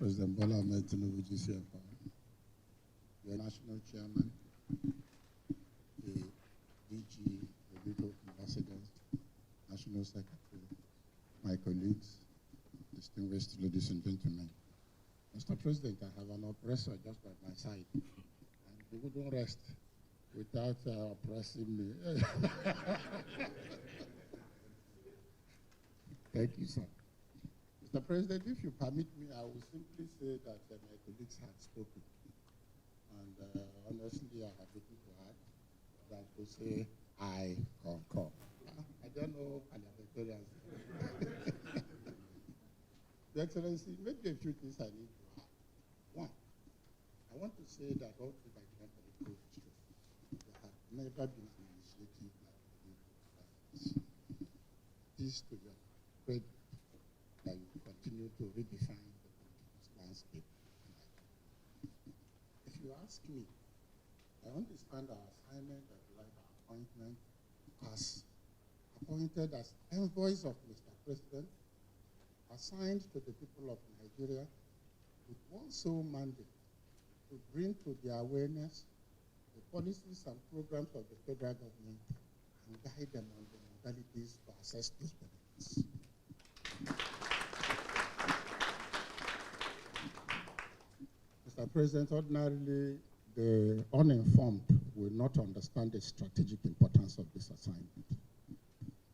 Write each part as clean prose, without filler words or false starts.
President Bola Ahmed Tinubu GCFR, the national chairman, the DG, the leader of ambassadors, national secretary, my colleagues, distinguished ladies and gentlemen. Mr. President, I have an oppressor just by my side, and he wouldn't rest without oppressing me. Thank you, sir. Mr. President, if you permit me, I will simply say that my colleagues have spoken. And honestly, I have little to add than to say I concur. I don't know parliamentarians. Your Excellency, maybe a few things I need to add. One, I want to say that all the Nigerian politics is true. There have never been an initiative like this to your credit that you continue to redefine the political landscape. If you ask me, I understand our assignment as like our appointment as appointed as envoys of Mr. President, assigned to the people of Nigeria with one sole mandate to bring to their awareness the policies and programs of the federal government and guide them on the modalities to access those benefits. Mr. President, ordinarily, the uninformed will not understand the strategic importance of this assignment.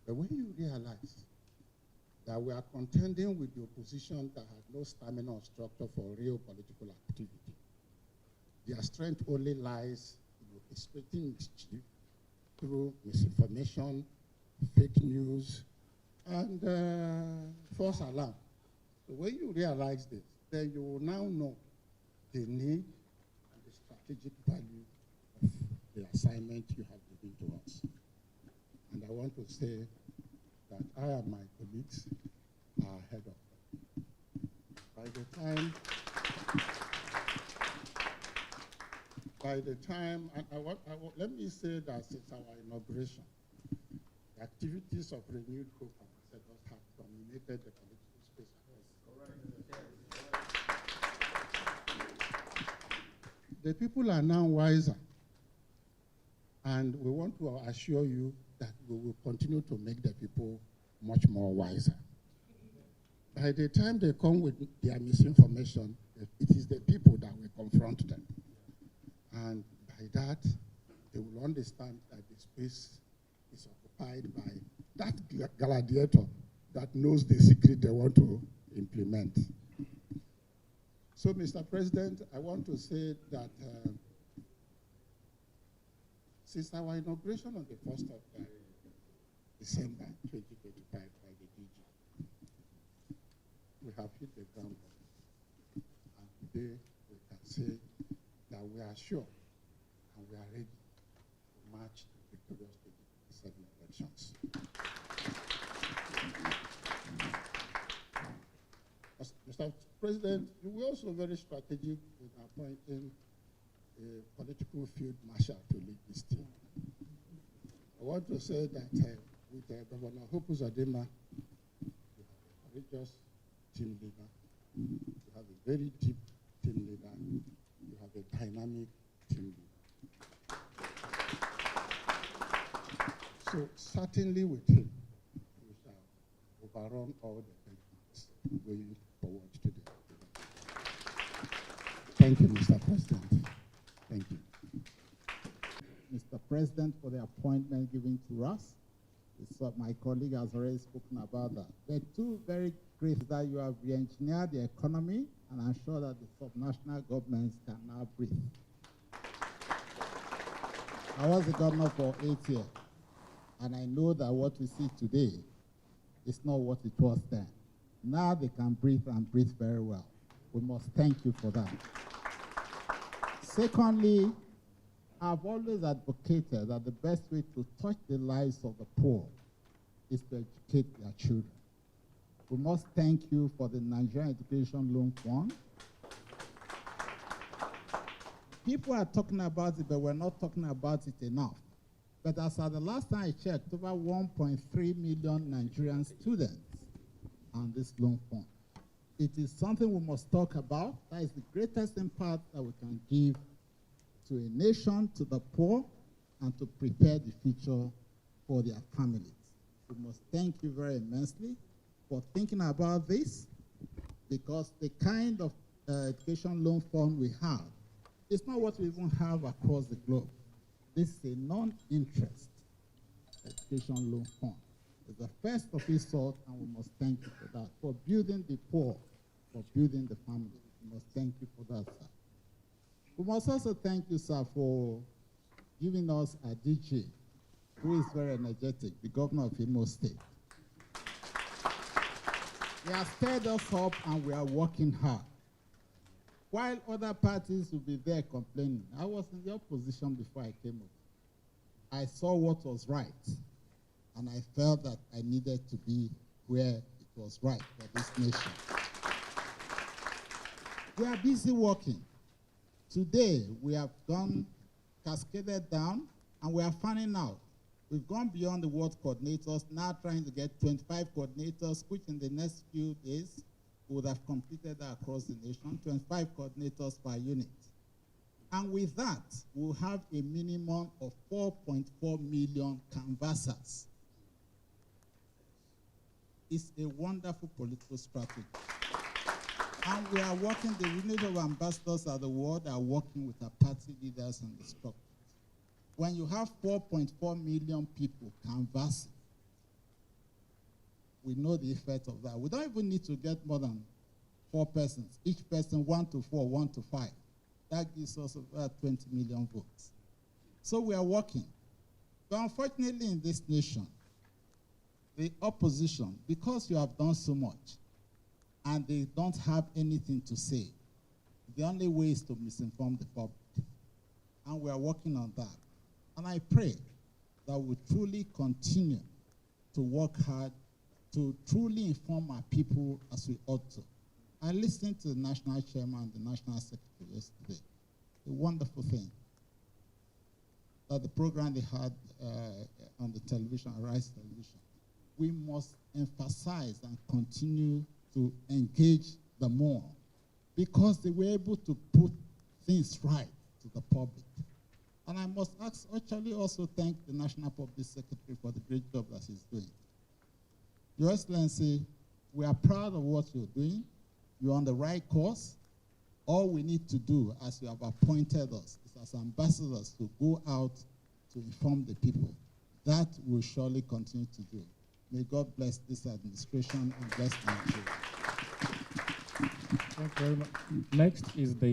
But when you realize that we are contending with the opposition that has no stamina or structure for real political activity, their strength only lies in orchestrating mischief through misinformation, fake news, and false alarm. So when you realize this, then you will now know the need and the strategic value of the assignment you have given to us. And I want to say that I and my colleagues are ahead of them. By the time, and let me say that since our inauguration, the activities of renewed hope ambassadors have dominated the political space. The people are now wiser, and we want to assure you that we will continue to make the people much more wiser. By the time they come with their misinformation, it is the people that will confront them. And by that, they will understand that the space is occupied by that gladiator that knows the secret they want to implement. So, Mr. President, I want to say that since our inauguration on the 1st of December 2025 by the DG, we have hit the ground running. And today we can say that we are sure and we are ready to march the victorious 2027 elections. Mr. President, you were also very strategic in appointing a political field marshal to lead this team. I want to say that with Governor Hope Uzodimma, you have a courageous team leader, you have a very deep team leader, you have a dynamic team leader. So certainly with him, we shall overrun all the benchmarks going forward today. Thank you, Mr. President. Thank you. Mr. President, for the appointment given to us. My colleague has already spoken about that. There are two very great that you have re-engineered the economy, and I'm sure that the subnational governments can now breathe. I was the governor for 8 years, and I know that what we see today is not what it was then. Now they can breathe and breathe very well. We must thank you for that. Secondly, I've always advocated that the best way to touch the lives of the poor is to educate their children. We must thank you for the Nigerian Education Loan Fund. People are talking about it, but we're not talking about it enough. But as of the last time I checked, over 1.3 million Nigerian students on this loan fund. It is something we must talk about. That is the greatest impact that we can give to a nation, to the poor, and to prepare the future for their families. We must thank you very immensely for thinking about this, because the kind of education loan fund we have is not what we even have across the globe. This is a non-interest education loan fund. It's the first of its sort, and we must thank you for that, for building the poor, for building the family. We must thank you for that, sir. We must also thank you, sir, for giving us a DJ who is very energetic, the governor of Imo State. He has stirred us up, and we are working hard. While other parties will be there complaining, I was in the opposition before I came up. I saw what was right, and I felt that I needed to be where it was right for this nation. We are busy working. Today, we have gone cascaded down, and we are finding out. We've gone beyond the ward coordinators, now trying to get 25 coordinators, which in the next few days, we would have completed that across the nation, 25 coordinators per unit. And with that, we'll have a minimum of 4.4 million canvassers. It's a wonderful political strategy. And we are working, the unit of ambassadors of the world are working with our party leaders and the structures. When you have 4.4 million people canvassing, we know the effect of that. We don't even need to get more than 4 persons. Each person 1 to 4, 1 to 5. That gives us about 20 million votes. So we are working. But unfortunately in this nation, the opposition, because you have done so much, and they don't have anything to say, the only way is to misinform the public. And we are working on that. And I pray that we truly continue to work hard to truly inform our people as we ought to. I listened to the national chairman and the national secretary yesterday. A wonderful thing. That the program they had on the television, Arise Television, we must emphasize and continue to engage the more, because they were able to put things right to the public. And I must actually also thank the National Public Secretary for the great job that he's doing. Your Excellency, we are proud of what you're doing. You're on the right course. All we need to do, as you have appointed us, is as ambassadors to go out to inform the people. That we'll surely continue to do. May God bless this administration and bless Nigeria. Thank you very much. Next is the